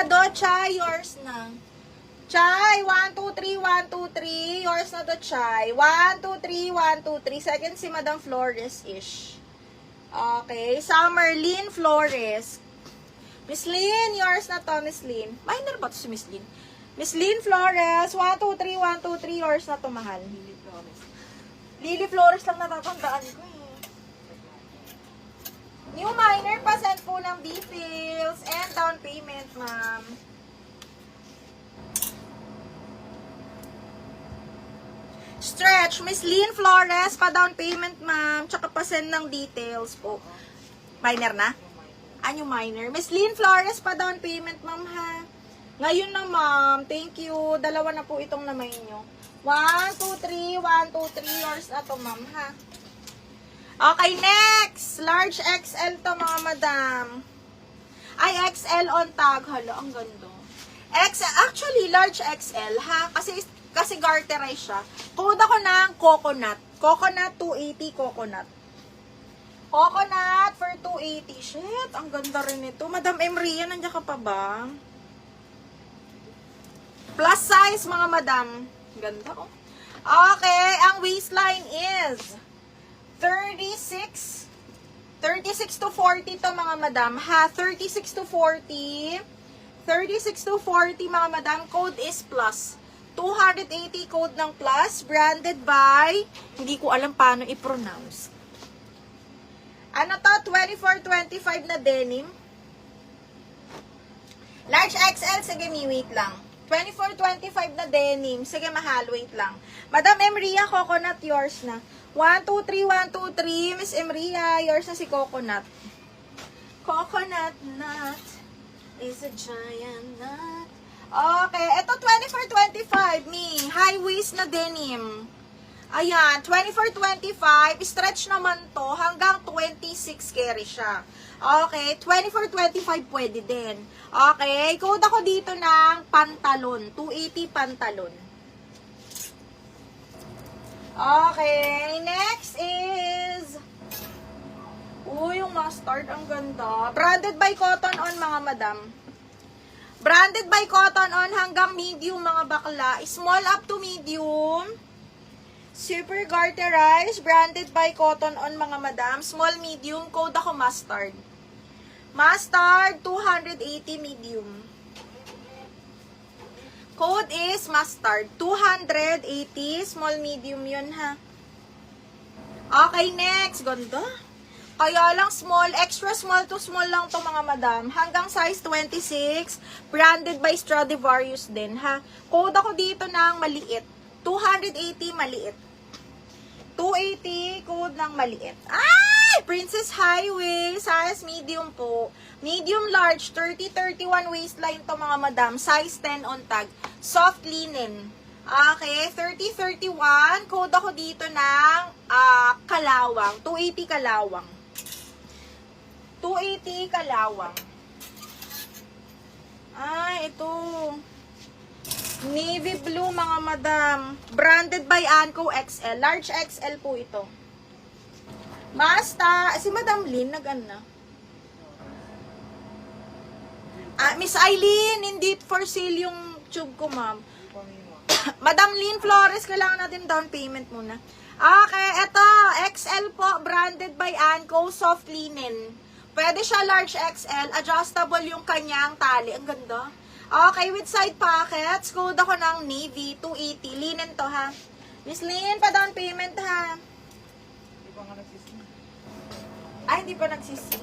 do, Chai, yours na. Chai, 1, 2, 3, 1, 2, 3. Yours na do, Chai. 1, 2, 3, 1, 2, 3. Second si Madam Flores-ish. Okay, Summerlyn Flores. Miss Lynn, yours na to, Miss Lynn. Minor ba to si Miss Lynn? Miss Lynn Flores, 1, 2, 3, 1, 2, 3. Yours na to, mahal. Lily Flores lang natatandaan ko eh. New minor, pa-send po ng details and down payment, ma'am. Stretch, Miss Lynn Flores, pa-down payment, ma'am. Tsaka pa-send ng details po. Minor na? New minor. Miss Lynn Flores, pa-down payment, ma'am, ha? Ngayon na, ma'am. Thank you. Dalawa na po itong namay nyo. 1, 2, 3, 1, 2, 3. Yours na to, ma'am, ha? Okay, next. Large XL to, mga madam. Ay, XL on tag. Hala, ang ganda. Actually, large XL, ha? Kasi garterize siya. Code ako ng coconut. Coconut 280 coconut. Coconut for 280. Shit, ang ganda rin ito. Madam Emria, nandiyan ka pa ba? Plus size, mga madam. Ganda, oh. Okay, ang waistline is 36 to 40 to, mga madam. Ha, 36 to 40. 36 to 40, mga madam. Code is plus. 280 code ng plus. Branded by, hindi ko alam paano i-pronounce. Ano to? 24-25 na denim. Large XL. Sige, wait lang. 24-25 na denim. Sige, mahal. Wait lang. Madam Emria, coconut, yours na. 1, 2, 3, 1, 2, 3. Miss Emria, yours na si coconut. Coconut nut is a giant nut. Okay, ito 24-25, me. High waist na denim. Ayan, 24-25. Stretch naman to. Hanggang 26 carry siya. Okay, 24-25 pwede din. Okay, code ako dito ng pantalon. 280 pantalon. Okay, next is... yung mustard, ang ganda. Branded by Cotton On, mga madam. Branded by Cotton On hanggang medium, mga bakla. Small up to medium. Super garterized. Branded by Cotton On, mga madam. Small, medium. Code ako mustard. Mustard, 280 medium. Code is mustard. 280. Small, medium yun, ha. Okay, next. Ganda. Kaya lang small, extra small to small lang to, mga madam. Hanggang size 26. Branded by Stradivarius din, ha. Code ako dito ng maliit. 280 maliit. 280 code ng maliit. Ay! Princess Highway. Size medium po. Medium large. 30-31 waistline to, mga madam. Size 10 on tag. Soft linen. Okay. 30-31. Code ako dito ng kalawang. 280 kalawang. 280 kalawang. Ay, ito. Navy blue, mga madam. Branded by Anco XL. Large XL po ito. Basta, si Madam Lynn, nag-ano? Miss Eileen, hindi for sale yung tube ko, ma'am. Madam Lynn Flores, kailangan natin down payment muna. Okay, ito. XL po, branded by Anco, soft linen. Pwede siya large XL. Adjustable yung kanyang tali. Ang ganda. Okay, with side pockets. Code ako ng navy. 280. Linen to, ha. Miss Lynn, pa down payment, ha. Hindi pa nga nagsisi. Ay, hindi pa nagsisi.